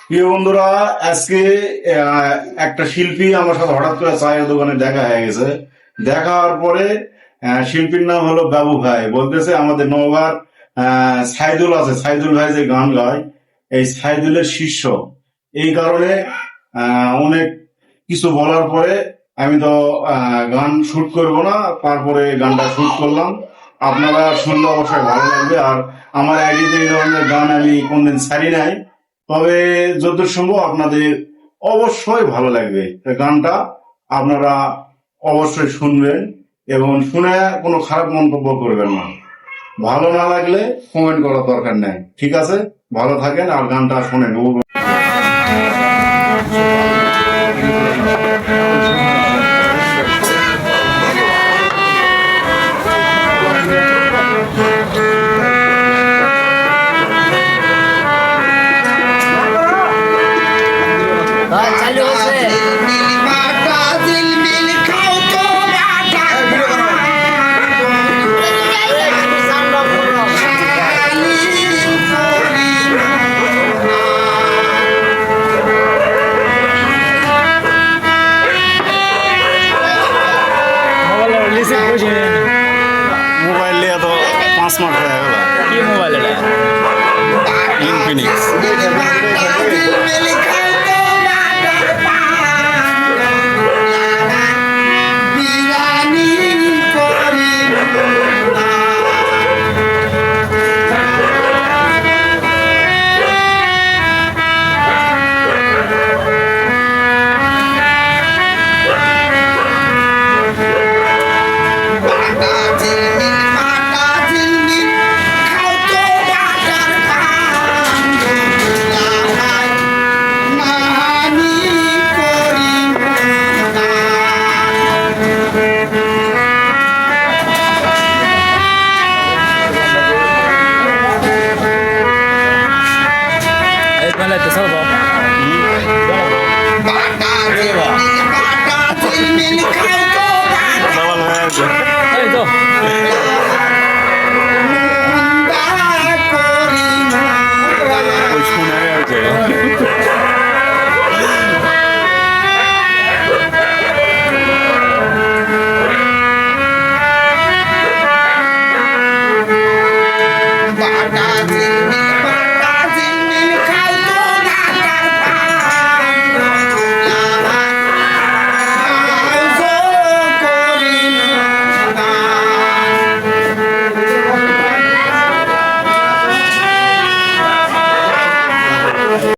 প্রিয় বন্ধুরা, আজকে একটা শিল্পী আমার সাথে হঠাৎ করে চায়ের দোকানে দেখা হয়ে গেছে। দেখা হওয়ার পরে শিল্পীর নাম হলো বাবু ভাই। বলতেছে আমাদের নওগাঁর সাইদুল আছে, সাইদুল ভাই যে গান গায়, এই সাইদুলের শিষ্য। এই কারণে অনেক কিছু বলার পরে আমি তো গান শুট করব না, তারপরে গানটা শুট করলাম। আপনারা শুনলে অবশ্যই ভালো লাগবে। আর আমার আইডিতে এই ধরনের গান আমি কোনদিন ছাড়ি নাই, তবে যতদূর সম্ভব আপনাদের অবশ্যই ভালো লাগবে। গানটা আপনারা অবশ্যই শুনবেন এবং শুনে কোনো খারাপ মন্তব্য করবেন না। ভালো না লাগলে কমেন্ট করার দরকার নেই, ঠিক আছে? ভালো থাকেন আর গানটা শোনেন। মোবাইল নিয়ে তো 5 মাস হয়ে গেল। কি মোবাইল এটা? ইনফিনিক্স। এই তো ওই শুনে